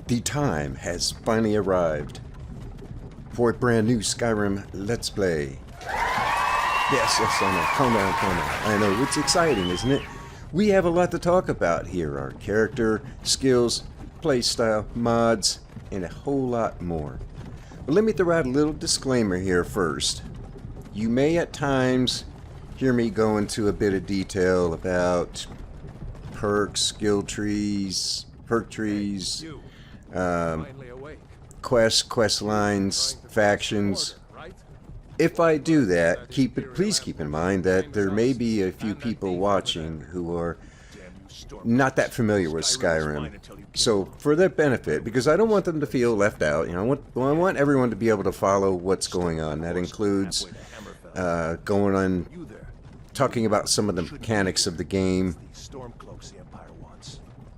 The time has finally arrived for a brand new Skyrim Let's Play. Yes, I know. Calm down. I know, it's exciting, isn't it? We have a lot to talk about here. Our character, skills, playstyle, mods, and a whole lot more. But let me throw out a little disclaimer here first. You may at times hear me go into a bit of detail about perks, skill trees, perk trees, quests, quest lines, factions. If I do that, please keep in mind that there may be a few people watching who are not that familiar with Skyrim. So for their benefit, because I don't want them to feel left out, I want everyone to be able to follow what's going on. That includes going on, talking about some of the mechanics of the game,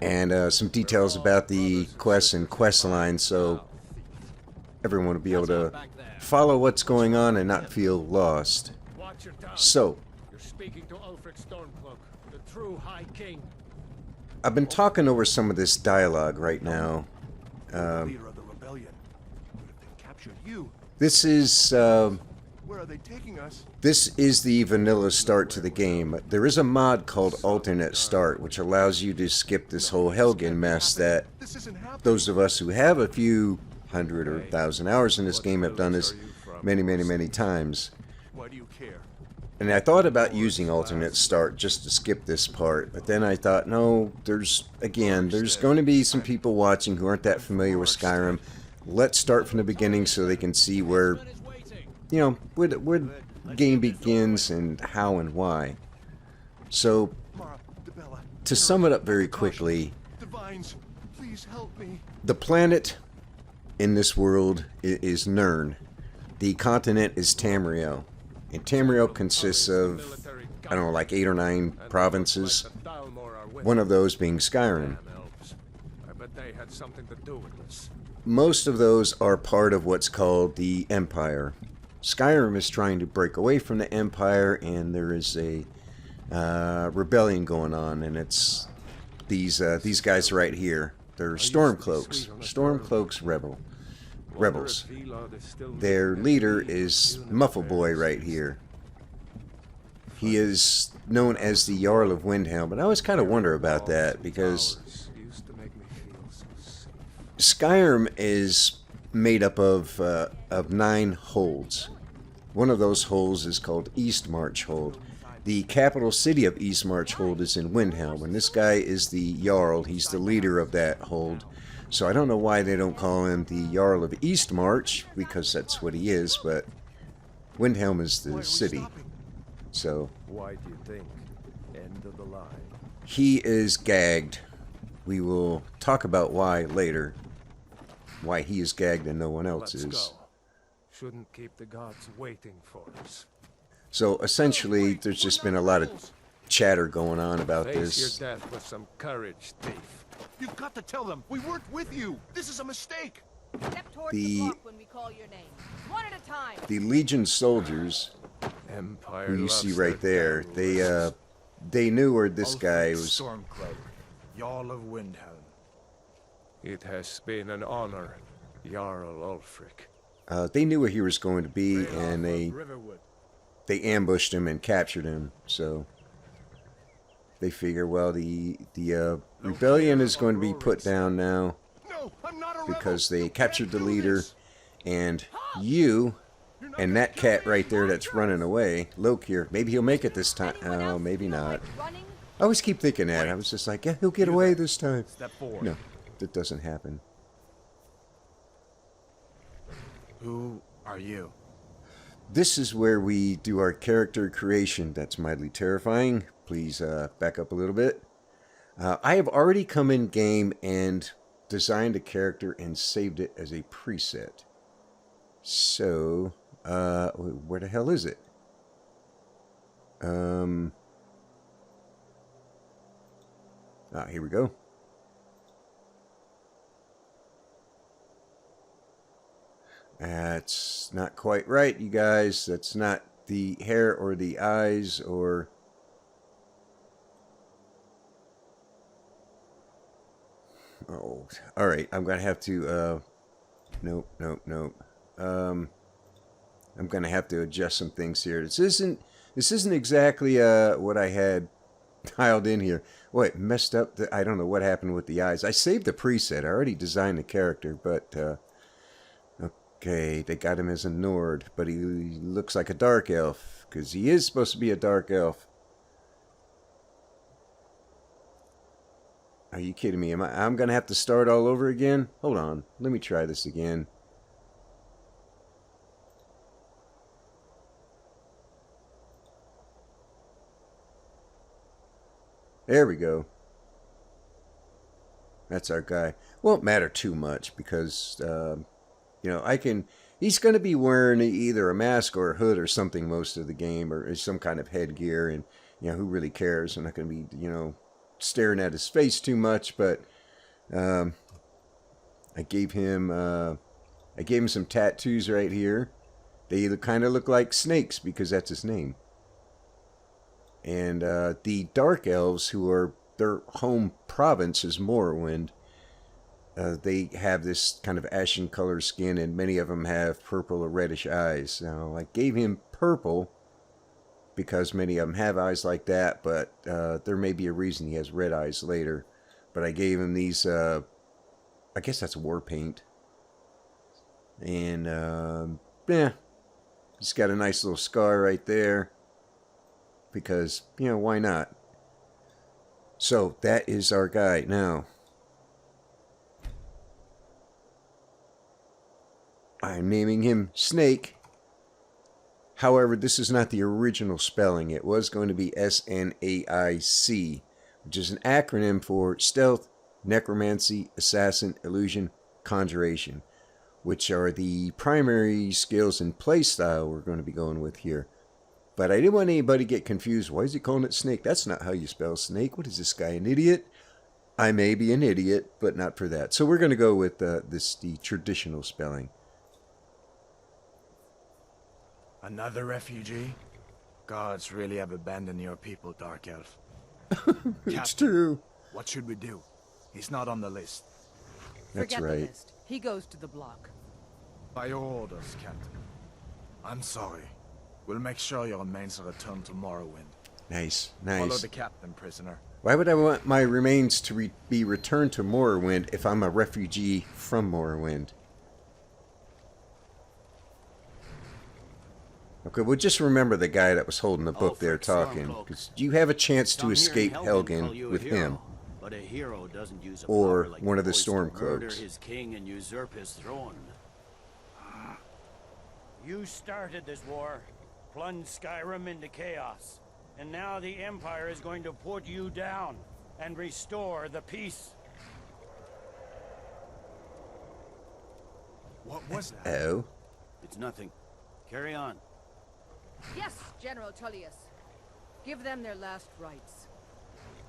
and some details about the quests and quest lines, so everyone will be able to follow what's going on and not feel lost. So, I've been talking over some of this dialogue right now. This is the vanilla start to the game. There is a mod called Alternate Start, which allows you to skip this whole Helgen mess that those of us who have a few hundred or thousand hours in this game have done this many times. And I thought about using Alternate Start just to skip this part, but then I thought, no, there's going to be some people watching who aren't that familiar with Skyrim. Let's start from the beginning so they can see where the game begins and how and why. So, to sum it up very quickly, the planet in this world is Nirn. The continent is Tamriel. And Tamriel consists of, I don't know, like 8 or 9 provinces. One of those being Skyrim. Most of those are part of what's called the Empire. Skyrim is trying to break away from the Empire, and there is a rebellion going on, and it's these guys right here. They're Stormcloaks. Stormcloaks rebels. Their leader is Muffleboy right here. He is known as the Jarl of Windhelm, and I always kind of wonder about that, because Skyrim is made up of 9 holds. One of those holds is called Eastmarch Hold. The capital city of Eastmarch Hold is in Windhelm, and this guy is the Jarl. He's the leader of that hold. So I don't know why they don't call him the Jarl of Eastmarch, because that's what he is, but Windhelm is the city. So why do you think? End of the line. He is gagged. We will talk about why later. Why he is gagged and no one else is. Shouldn't keep the gods waiting for us. So essentially, there's just been a lot of chatter going on about this. Face your death with some courage, thief. You've got to tell them we weren't with you. This is a mistake. Step towards the block when we call your name. One at a time. The Legion soldiers, who you see right there, they knew where this guy was. Stormcloak, Jarl of Windhelm. It has been an honor, Jarl Ulfric. They knew where he was going to be, and they ambushed him and captured him. So they figure, well, the rebellion is going to be put down now because they captured the leader, and you and that cat right there that's running away, Lokir, maybe he'll make it this time. Oh, maybe not. I always keep thinking that. I was just like, yeah, he'll get away this time. No, that doesn't happen. Who are you? This is where we do our character creation. That's mildly terrifying. Please back up a little bit. I have already come in game and designed a character and saved it as a preset. So, where the hell is it? Here we go. That's not quite right, you guys. That's not the hair or the eyes or... Oh, all right. I'm gonna have to. Nope. I'm gonna have to adjust some things here. This isn't exactly what I had dialed in here. Oh, it messed up. I don't know what happened with the eyes. I saved the preset. I already designed the character, but okay, they got him as a Nord, but he looks like a dark elf because he is supposed to be a dark elf. Are you kidding me? I'm gonna have to start all over again? Hold on. Let me try this again. There we go. That's our guy. Won't matter too much because, you know, he's going to be wearing either a mask or a hood or something most of the game, or some kind of headgear, and, you know, who really cares? I'm not going to be, you know, staring at his face too much, but I gave him some tattoos right here. They kind of look like snakes because that's his name. And the Dark Elves, who are their home province is Morrowind, they have this kind of ashen color skin, and many of them have purple or reddish eyes. Now, I gave him purple because many of them have eyes like that, but there may be a reason he has red eyes later. But I gave him these, I guess that's war paint. And, yeah, he's got a nice little scar right there. Because, you know, why not? So, that is our guy. Now, I'm naming him Snake. However, this is not the original spelling. It was going to be SNAIC, which is an acronym for Stealth, Necromancy, Assassin, Illusion, Conjuration, which are the primary skills and playstyle we're going to be going with here. But I didn't want anybody to get confused. Why is he calling it Snake? That's not how you spell Snake. What is this guy, an idiot? I may be an idiot, but not for that. So we're going to go with the traditional spelling. Another refugee? Gods really have abandoned your people, Dark Elf. It's true. What should we do? He's not on the list. That's Forget right. the list. He goes to the block. By your orders, Captain. I'm sorry. We'll make sure your remains are returned to Morrowind. Nice, Follow nice. the captain, prisoner. Why would I want my remains to be returned to Morrowind if I'm a refugee from Morrowind? Okay, well, just remember the guy that was holding the book there talking, because you have a chance to escape Helgen with him, but a hero doesn't use a or power like one of the voice to murder Stormcloaks. his king and usurp his throne. You started this war, plunged Skyrim into chaos, and now the Empire is going to put you down and restore the peace. What was that? Oh. It's nothing. Carry on. Yes, General Tullius. Give them their last rites.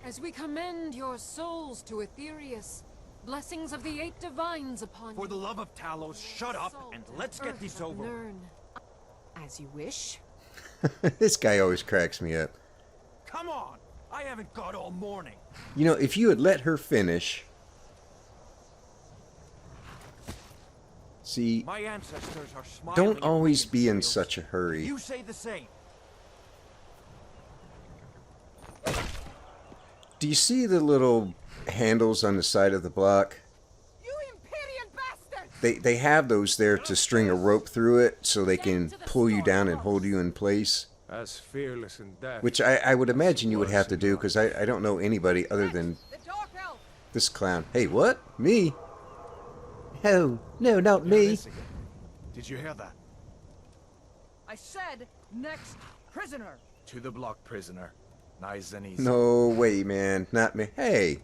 As we commend your souls to Aetherius, blessings of the 8 divines upon you. For the love of Talos, shut up and let's get this over. Learn. As you wish. This guy always cracks me up. Come on! I haven't got all morning. You know, if you had let her finish... See, My ancestors are smiling. don't at always me, be in Imperials. such a hurry. You say the same. Do you see the little handles on the side of the block? You Imperial bastard! They have those there to string a rope through it so they can pull you down and hold you in place. As fearless in death. Which I would imagine you would have to do, because I don't know anybody other than The Dark Elf! this clown. Hey, what? Me? Oh, no, not me. This again. Did you hear that? I said, next prisoner! To the block, prisoner. Nice and easy. No way, man. Not me. Hey.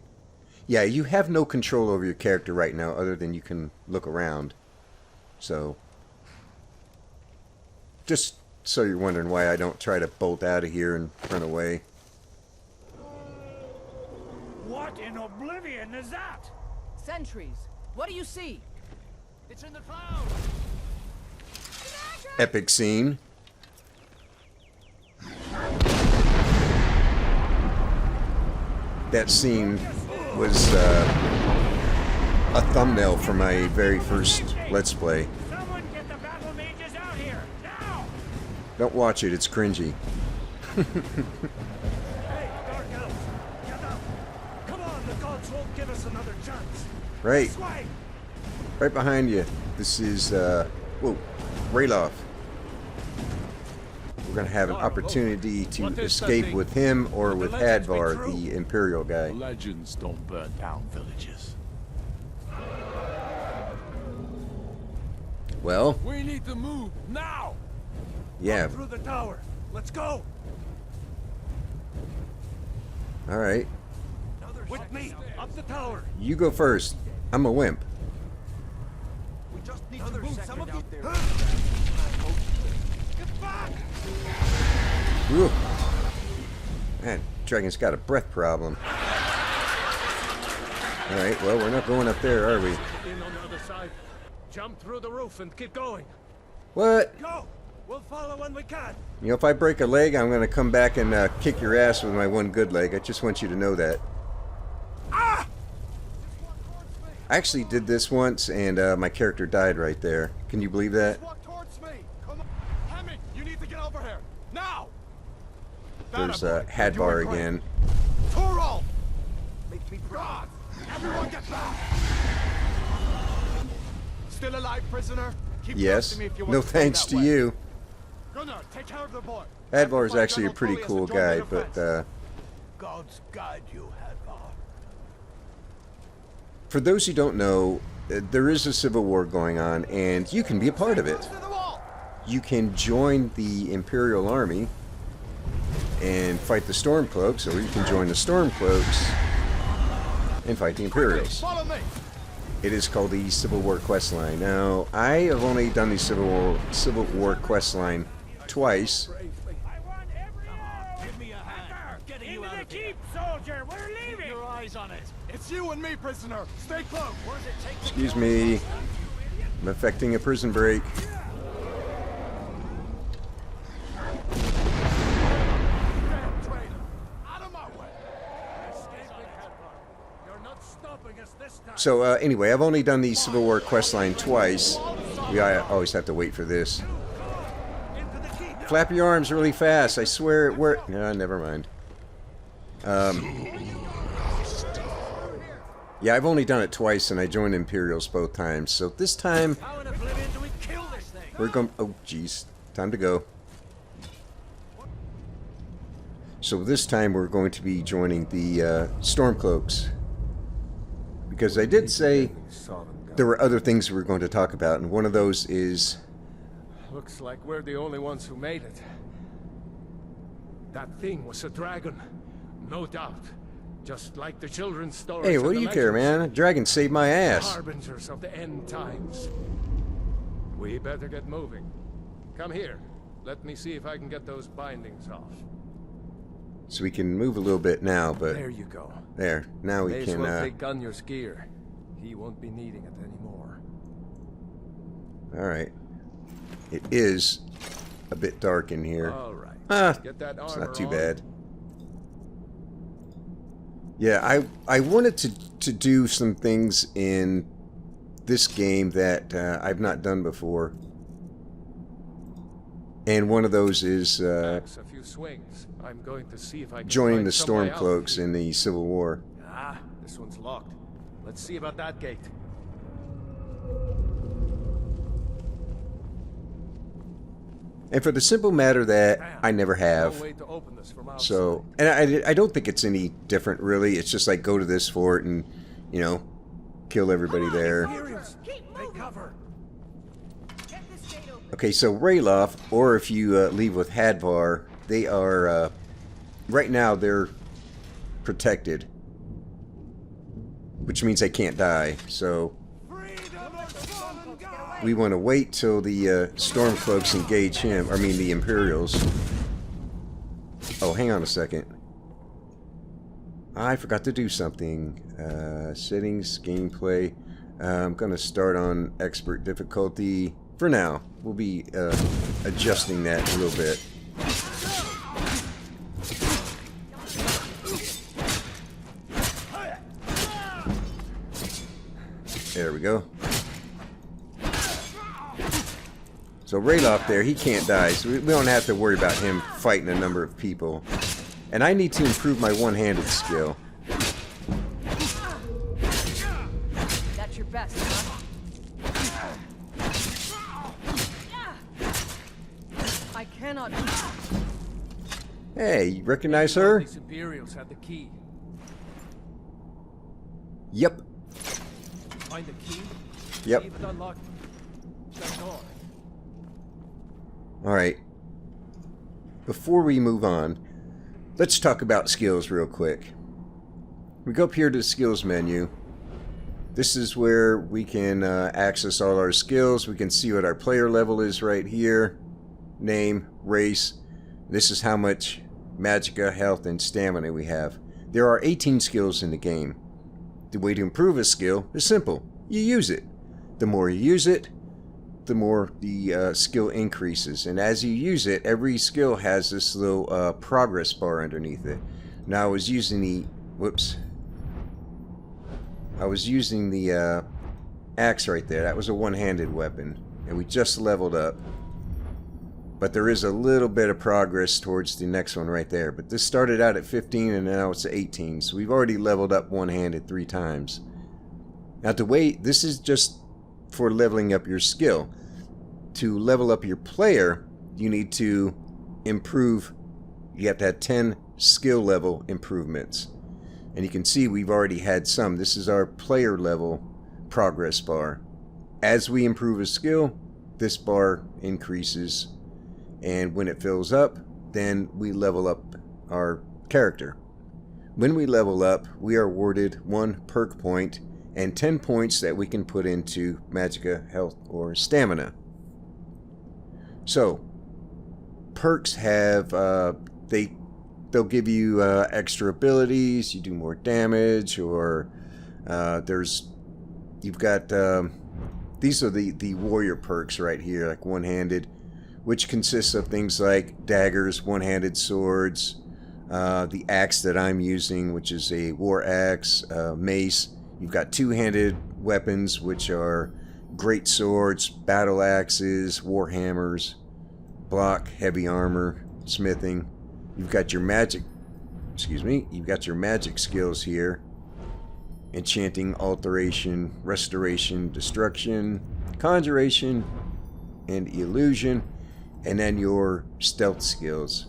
Yeah, you have no control over your character right now other than you can look around. So. Just so you're wondering why I don't try to bolt out of here and run away. What in oblivion is that? Sentries, what do you see? It's in the clouds. Epic scene. That scene was a thumbnail for my very first Let's Play. Someone get the battle mages out here now! Don't watch it, it's cringy. Hey, Dark Elves, get up! Come on, the gods won't give us another chance. Right, This way! right behind you. This is, whoa, Ralof. We're gonna have an opportunity to escape with him or with Hadvar, the Imperial guy. Legends don't burn down villages. Well, We need to move now. yeah, Through the tower. Let's go! alright. With me, up the tower! You go first. I'm a wimp. We just need to move some of you. Get back! Whew. Man, Dragon's got a breath problem. Alright, well, we're not going up there, are we? In on the other side. Jump through the roof and keep going. What? Go! We'll follow when we can. You know, if I break a leg, I'm going to come back and kick your ass with my one good leg. I just want you to know that. Ah! I actually did this once, and my character died right there. Can you believe that? Walk towards me. Come on. Hemming, you need to get over here. Now! There's Venerable, Hadvar you were great. again. Torol! Make me proud. God! Everyone get back! Still alive, prisoner? Keep close Yes. to me if you want No to stay thanks that to way. you. Gunnar, take care of the boy. Hadvar is Find actually a General pretty Tullius cool and join guy, the defense. but Gods guide you, Hadvar. for those who don't know, there is a civil war going on, and you can be a part of it. To the wall! You can join the Imperial Army and fight the Stormcloaks, or you can join the Stormcloaks and fight the Imperials. Follow me! It is called the Civil War questline. Now, I have only done the Civil War questline twice. I want every arrow! Give me a hand. Getting you Into out the of here. keep, soldier! We're leaving! Your eyes on it. It's you and me, prisoner. Stay close. What does it take to Excuse kill me. us? I'm affecting a prison break. Damn traitor. Out of my way. You're not stopping us this time! So, anyway, I've only done the Civil War questline twice. I always have to wait for this. Into the keep! Flap your arms really fast. I swear it worked. No, never mind. Yeah, I've only done it twice, and I joined Imperials both times. So this time, How in oblivion do we kill this thing? we're going... Oh, jeez. Time to go. So this time, we're going to be joining the Stormcloaks. Because I did say there were other things we were going to talk about, and one of those is... Looks like we're the only ones who made it. That thing was a dragon, no doubt. Just like the children's stories. Hey, and what do the you care, legends. man? Dragon saved my ass. Harbingers of the end times. We better get moving. Come here. Let me see if I can get those bindings off. So we can move a little bit now, but... There you go. There. Now we May as can... well take Gunnar's gear. He won't be needing it anymore. Alright. It is a bit dark in here. All right. Ah, Get that it's armor not too on. bad. Yeah, I wanted to do some things in this game that I've not done before. And one of those is Max, a few swings. I'm going to see if I can joining find the some way out. Stormcloaks in the Civil War. Ah, this one's locked. Let's see about that gate. And for the simple matter that I never have. No way to open this from outside. So, and I don't think it's any different, really. It's just like go to this fort and, you know, kill everybody there. Take cover! Get this gate open. Okay, so Ralof, or if you leave with Hadvar, they are, right now they're protected. Which means they can't die, so we want to wait till the Stormcloaks engage him, the Imperials. Oh, hang on a second. I forgot to do something. Settings, gameplay. I'm going to start on expert difficulty. For now, we'll be adjusting that a little bit. There we go. So Rayloff there, he can't die, so we don't have to worry about him fighting a number of people. And I need to improve my one-handed skill. That's your best, huh? I cannot. Hey, you recognize her? The Imperials had the key. Yep. Find the key. Yep. See if it unlocked that door. Alright. Before we move on, let's talk about skills real quick. We go up here to the skills menu. This is where we can access all our skills. We can see what our player level is right here. Name, race. This is how much magicka, health, and stamina we have. There are 18 skills in the game. The way to improve a skill is simple. You use it. The more you use it, the more the skill increases. And as you use it, every skill has this little progress bar underneath it. Now I was using the... Whoops. I was using the axe right there. That was a one-handed weapon. And we just leveled up. But there is a little bit of progress towards the next one right there. But this started out at 15 and now it's 18. So we've already leveled up one-handed 3 times. Now to wait, this is just for leveling up your skill. To level up your player, you need to improve. You have to have 10 skill level improvements. And you can see we've already had some. This is our player level progress bar. As we improve a skill, this bar increases. And when it fills up, then we level up our character. When we level up, we are awarded 1 perk point and 10 points that we can put into magicka, health, or stamina. So, perks have, they'll give you extra abilities, you do more damage, or you've got, these are the warrior perks right here, like one-handed, which consists of things like daggers, one-handed swords, the axe that I'm using, which is a war axe, mace. You've got two-handed weapons, which are great swords, battle axes, war hammers, block, heavy armor, smithing. You've got your magic, you've got your magic skills here. Enchanting, alteration, restoration, destruction, conjuration, and illusion. And then your stealth skills.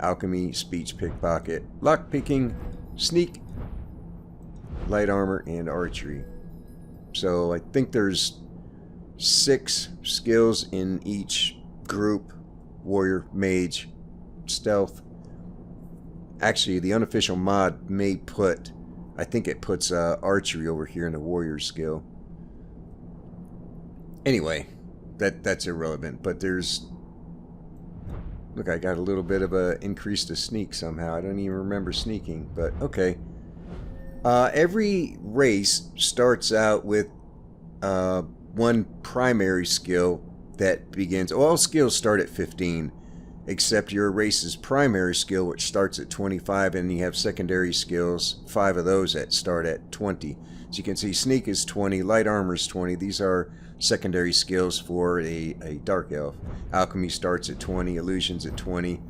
Alchemy, speech, pickpocket, lockpicking, sneak, light armor, and archery. So I think there's 6 skills in each group. Warrior, mage, stealth. Actually, the unofficial mod may put, I think it puts archery over here in the warrior skill. Anyway, that's irrelevant. But there's... Look, I got a little bit of a increase to sneak somehow. I don't even remember sneaking, but okay. Every race starts out with 1 primary skill that begins... All skills start at 15, except your race's primary skill, which starts at 25, and you have secondary skills, 5 of those that start at 20. So you can see sneak is 20, light armor is 20. These are secondary skills for a dark elf. Alchemy starts at 20, illusions at 20,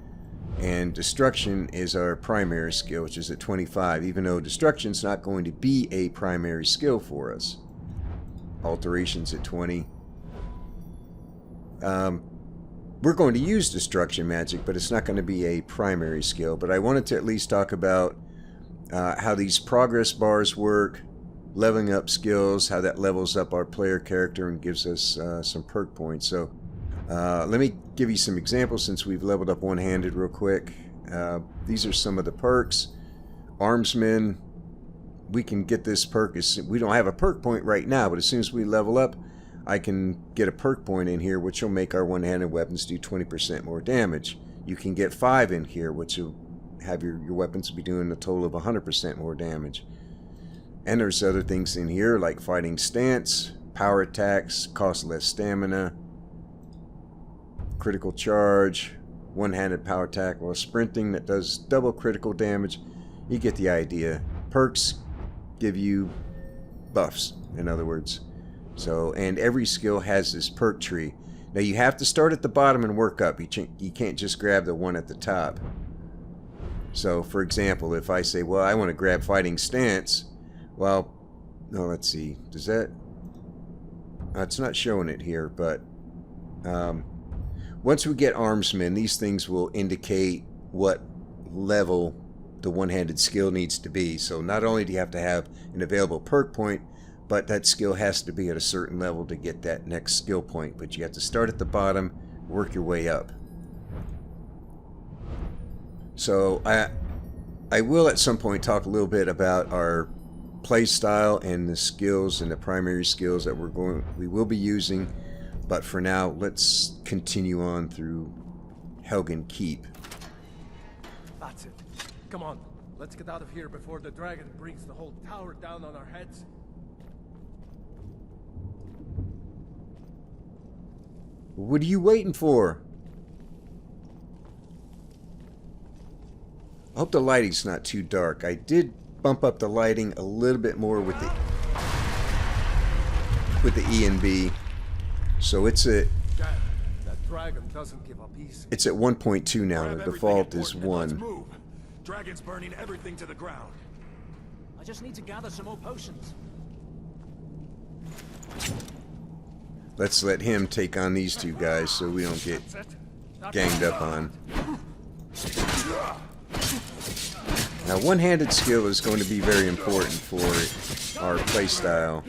and destruction is our primary skill, which is at 25, even though destruction's not going to be a primary skill for us. Alterations at 20. We're going to use destruction magic, but it's not going to be a primary skill. But I wanted to at least talk about how these progress bars work, leveling up skills, how that levels up our player character and gives us some perk points. So let me give you some examples since we've leveled up one-handed real quick. These are some of the perks. Armsman, we can get this perk. We don't have a perk point right now, but as soon as we level up, I can get a perk point in here, which will make our one-handed weapons do 20% more damage. You can get 5 in here, which will have your weapons be doing a total of 100% more damage. And there's other things in here like fighting stance, power attacks, cost less stamina, critical charge, one-handed power attack, while sprinting that does double critical damage. You get the idea. Perks give you buffs, in other words. So, and every skill has this perk tree. Now you have to start at the bottom and work up. You can't just grab the one at the top. So, for example, if I say, well, I want to grab Fighting Stance, well, no, let's see. Does that... it's not showing it here, but once we get Armsmen, these things will indicate what level the one-handed skill needs to be. So not only do you have to have an available perk point, but that skill has to be at a certain level to get that next skill point. But you have to start at the bottom, work your way up. So I will at some point talk a little bit about our play style and the skills and the primary skills that we will be using. But for now, let's continue on through Helgen Keep. That's it. Come on, let's get out of here before the dragon brings the whole tower down on our heads. What are you waiting for? I hope the lighting's not too dark. I did bump up the lighting a little bit more with the ENB. So it's at That dragon doesn't give up easy. it's at 1.2 now. The default is 1. Dragon's burning everything to the ground. I just need to gather some more potions. Let's let him take on these two guys so we don't get ganged up on. Now, one-handed skill is going to be very important for our playstyle.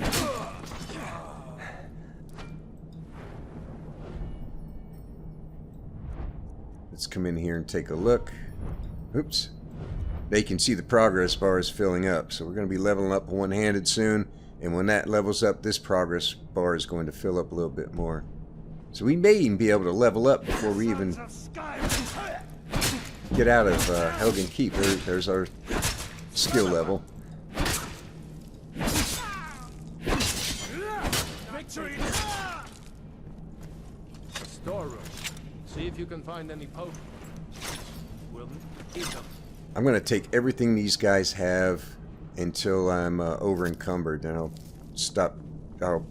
Let's come in here and take a look. Oops. Now you can see the progress bar is filling up. So we're going to be leveling up one-handed soon. And when that levels up, this progress bar is going to fill up a little bit more. So we may even be able to level up before we even get out of Helgen Keep. There's our skill level. The storeroom. See if you can find any potions. We'll eat them. I'm going to take everything these guys have until I'm over encumbered. Then I'll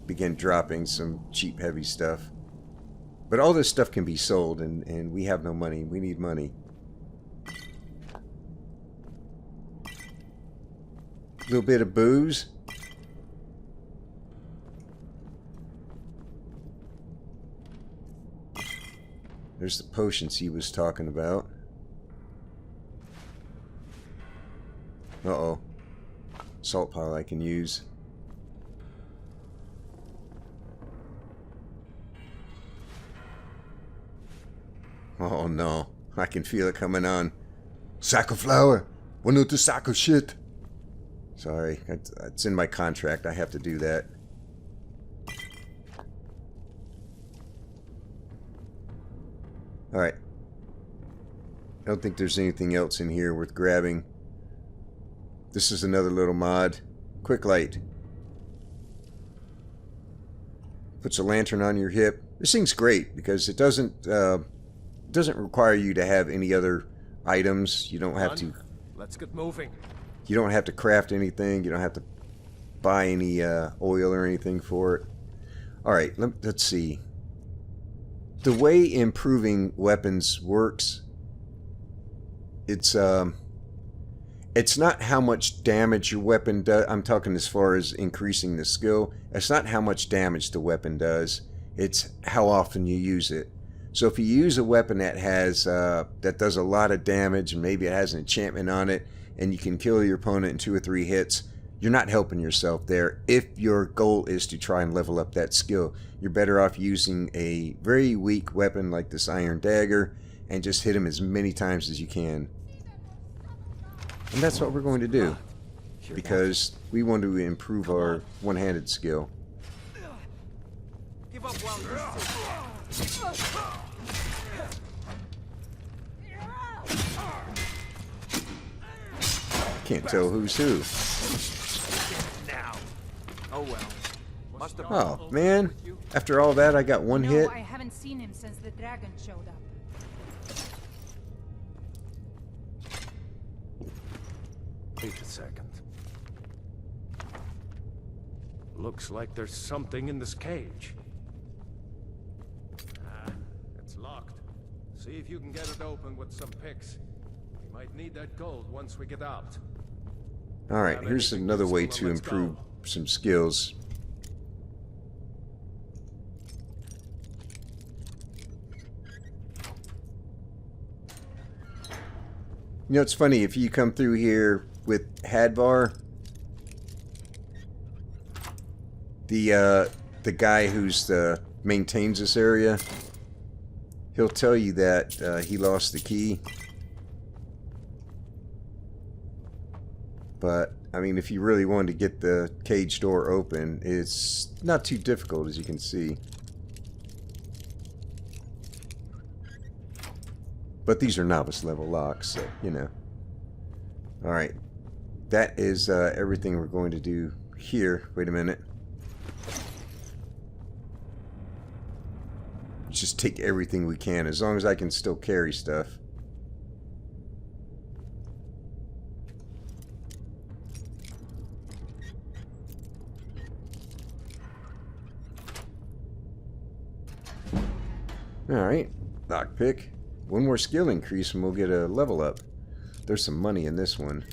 begin dropping some cheap heavy stuff. But all this stuff can be sold, and we have no money. We need money. A little bit of booze. There's the potions he was talking about. Uh-oh. Salt pile I can use. Oh no. I can feel it coming on. Sack of flour. 1 or 2 sack of shit. Sorry. It's in my contract. I have to do that. Alright. I don't think there's anything else in here worth grabbing. This is another little mod. Quick light. Puts a lantern on your hip. This thing's great because it doesn't require you to have any other items. You don't have to. Let's get moving. You don't have to craft anything. You don't have to buy any oil or anything for it. All right. Let's see. The way improving weapons works, it's not how much damage your weapon does. I'm talking as far as increasing the skill. It's not how much damage the weapon does. It's how often you use it. So if you use a weapon that has that does a lot of damage, and maybe it has an enchantment on it, and you can kill your opponent in 2 or 3 hits, you're not helping yourself there. If your goal is to try and level up that skill, you're better off using a very weak weapon like this iron dagger and just hit him as many times as you can. And that's what we're going to do, because we want to improve our one-handed skill. Give up while you're Can't tell who's who. now. Oh well. Must have Oh, man. After all that, I got 1 hit. I haven't seen him since the dragon showed up. Wait a second. Looks like there's something in this cage. It's locked. See if you can get it open with some picks. We might need that gold once we get out. Alright, here's another way to improve some skills. You know, it's funny, if you come through here with Hadvar, the guy who's maintains this area, he'll tell you that he lost the key. But, I mean, if you really wanted to get the cage door open, it's not too difficult, as you can see. But these are novice level locks, so, you know. Alright. That is everything we're going to do here. Wait a minute. Just take everything we can, as long as I can still carry stuff. Alright, lockpick. One more skill increase and we'll get a level up. There's some money in this one.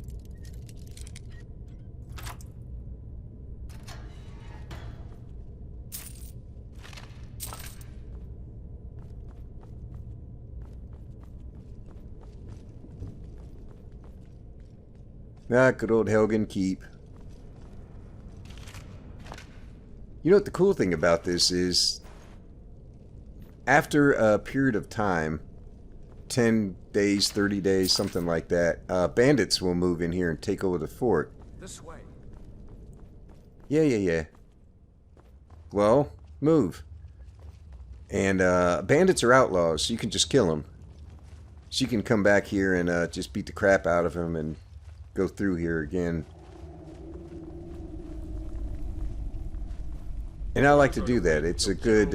Ah, good old Helgen Keep. You know what the cool thing about this is? After a period of time, 10 days, 30 days, something like that, bandits will move in here and take over the fort. This way. Yeah. Well, move. And bandits are outlaws, so you can just kill them. So you can come back here and just beat the crap out of them and go through here again. And I like to do that. It's a good...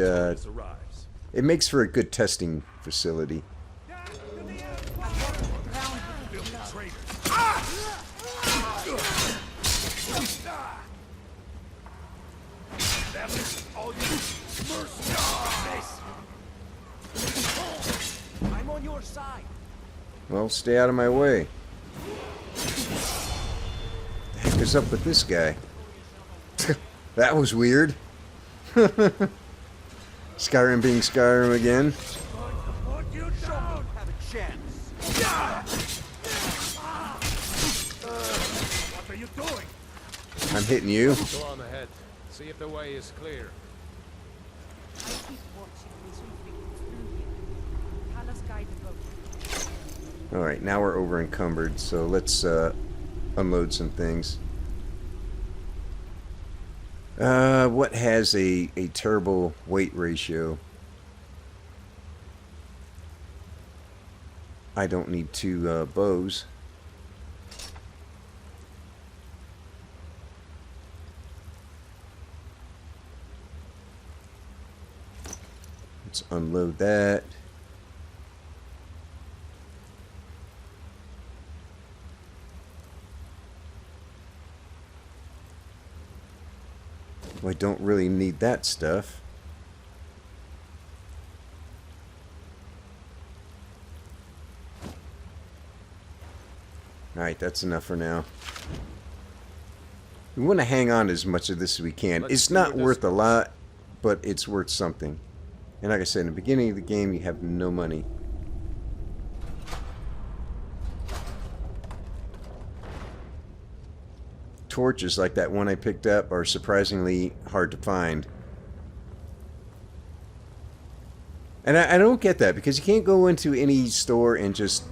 it makes for a good testing facility. I'm on your side. Well, stay out of my way. The heck is up with this guy? That was weird. Skyrim being Skyrim again. You don't have a chance. What are you doing? I'm hitting you. Go on ahead. See if the way is clear. I keep watching as we think through here. Callus guide the boat. Alright, now we're over encumbered, so let's unload some things. What has a terrible weight ratio? I don't need two bows. Let's unload that. Well, I don't really need that stuff. Alright, that's enough for now. We want to hang on to as much of this as we can. It's not worth a lot, but it's worth something. And like I said, in the beginning of the game, you have no money. Torches like that one I picked up are surprisingly hard to find. And I don't get that, because you can't go into any store and just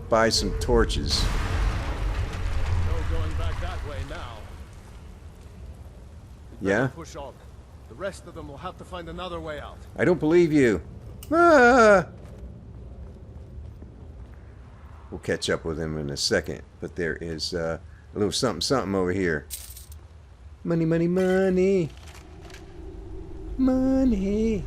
buy some torches. No going back that way now. Yeah? Push on. The rest of them will have to find another way out. I don't believe you. Ah! We'll catch up with him in a second, but there is a little something over here. Money, money, money. Money.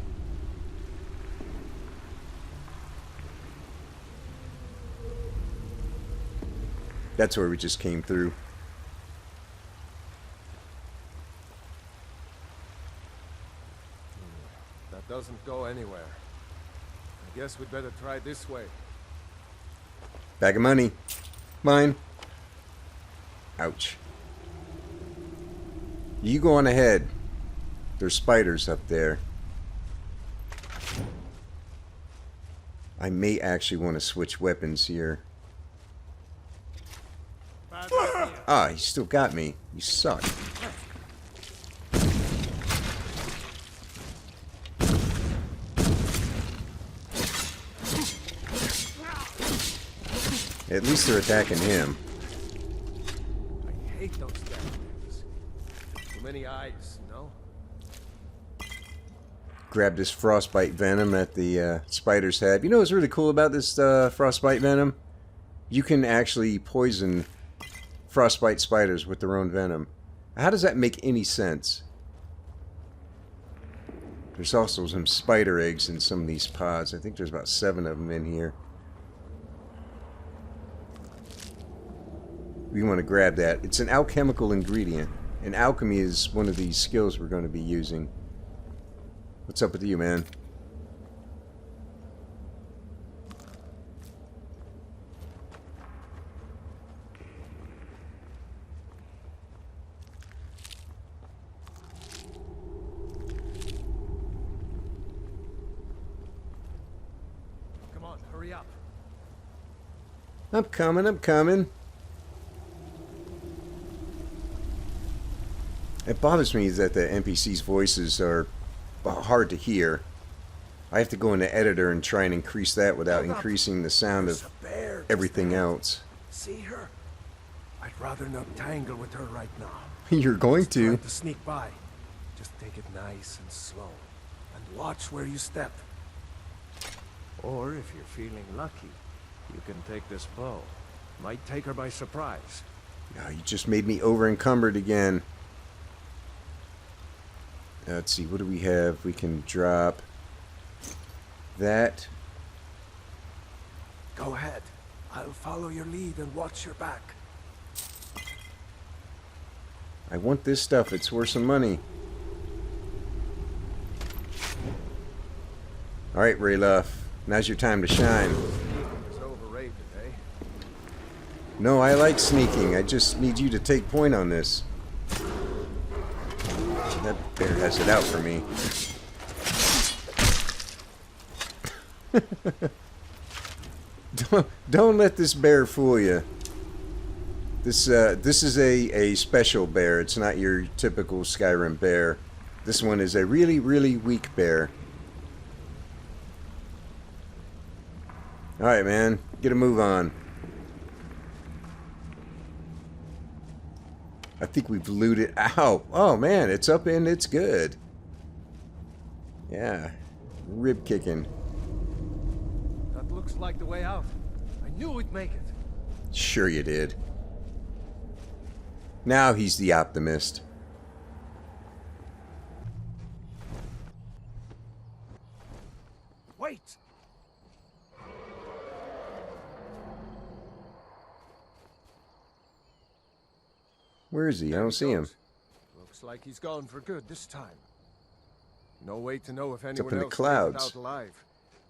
That's where we just came through. doesn't go anywhere. I guess we'd better try this way. Bag of money. Mine. Ouch. You go on ahead. There's spiders up there. I may actually want to switch weapons here. Ah, he still got me. You suck. At least they're attacking him. I hate those damn things. Too many eyes, you know? Grab this frostbite venom at the spider's head. You know what's really cool about this frostbite venom? You can actually poison frostbite spiders with their own venom. How does that make any sense? There's also some spider eggs in some of these pods. I think there's about 7 of them in here. We want to grab that. It's an alchemical ingredient. And alchemy is one of these skills we're going to be using. What's up with you, man? Come on, hurry up. I'm coming, I'm coming. It bothers me that the NPC's voices are hard to hear. I have to go in the editor and try and increase that without increasing the sound of everything else. See her? I'd rather not tangle with her right now. You're going Just try to. to sneak by. Just take it nice and slow. And watch where you step. Or if you're feeling lucky, you can take this bow. Might take her by surprise. Oh, you just made me over encumbered again. Let's see, what do we have? We can drop that. Go ahead. I'll follow your lead and watch your back. I want this stuff. It's worth some money. Alright, Rayluff. Now's your time to shine. It's overrated, eh? No, I like sneaking. I just need you to take point on this. That bear has it out for me. Don't let this bear fool you. This is a special bear. It's not your typical Skyrim bear. This one is a really, really weak bear. Alright, man. Get a move on. I think we've looted out. Oh, man. It's up and it's good. Yeah. Rib kicking. That looks like the way out. I knew we'd make it. Sure you did. Now he's the optimist. Wait! Where is he? I don't see him. Looks like he's gone for good this time. No way to know if up anyone in the else clouds. made it out alive.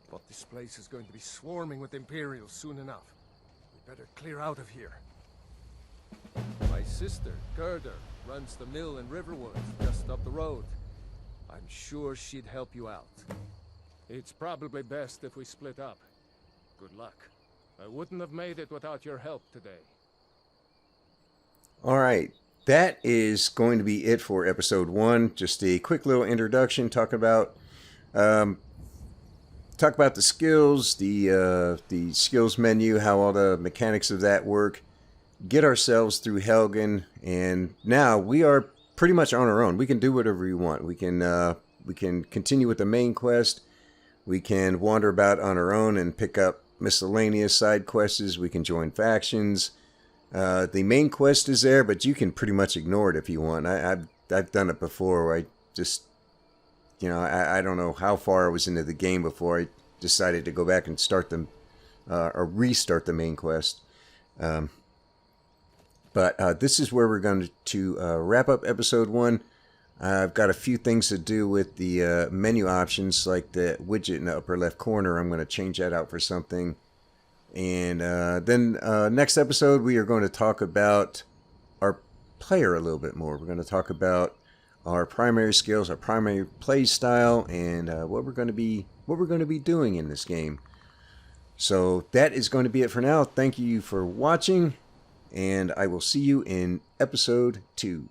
But this place is going to be swarming with Imperials soon enough. We better clear out of here. My sister, Gerda, runs the mill in Riverwood, just up the road. I'm sure she'd help you out. It's probably best if we split up. Good luck. I wouldn't have made it without your help today. Alright. That is going to be it for episode 1. Just a quick little introduction. Talk about the skills, the skills menu, how all the mechanics of that work. Get ourselves through Helgen, and now we are pretty much on our own. We can do whatever we want. We can continue with the main quest. We can wander about on our own and pick up miscellaneous side quests. We can join factions. The main quest is there, but you can pretty much ignore it if you want. I've done it before. Where I just, I don't know how far I was into the game before I decided to go back and start them or restart the main quest. But this is where we're going to wrap up episode 1. I've got a few things to do with the menu options, like the widget in the upper left corner. I'm going to change that out for something. And then next episode, we are going to talk about our player a little bit more. We're going to talk about our primary skills, our primary play style, and what we're going to be doing in this game. So that is going to be it for now. Thank you for watching, and I will see you in episode 2.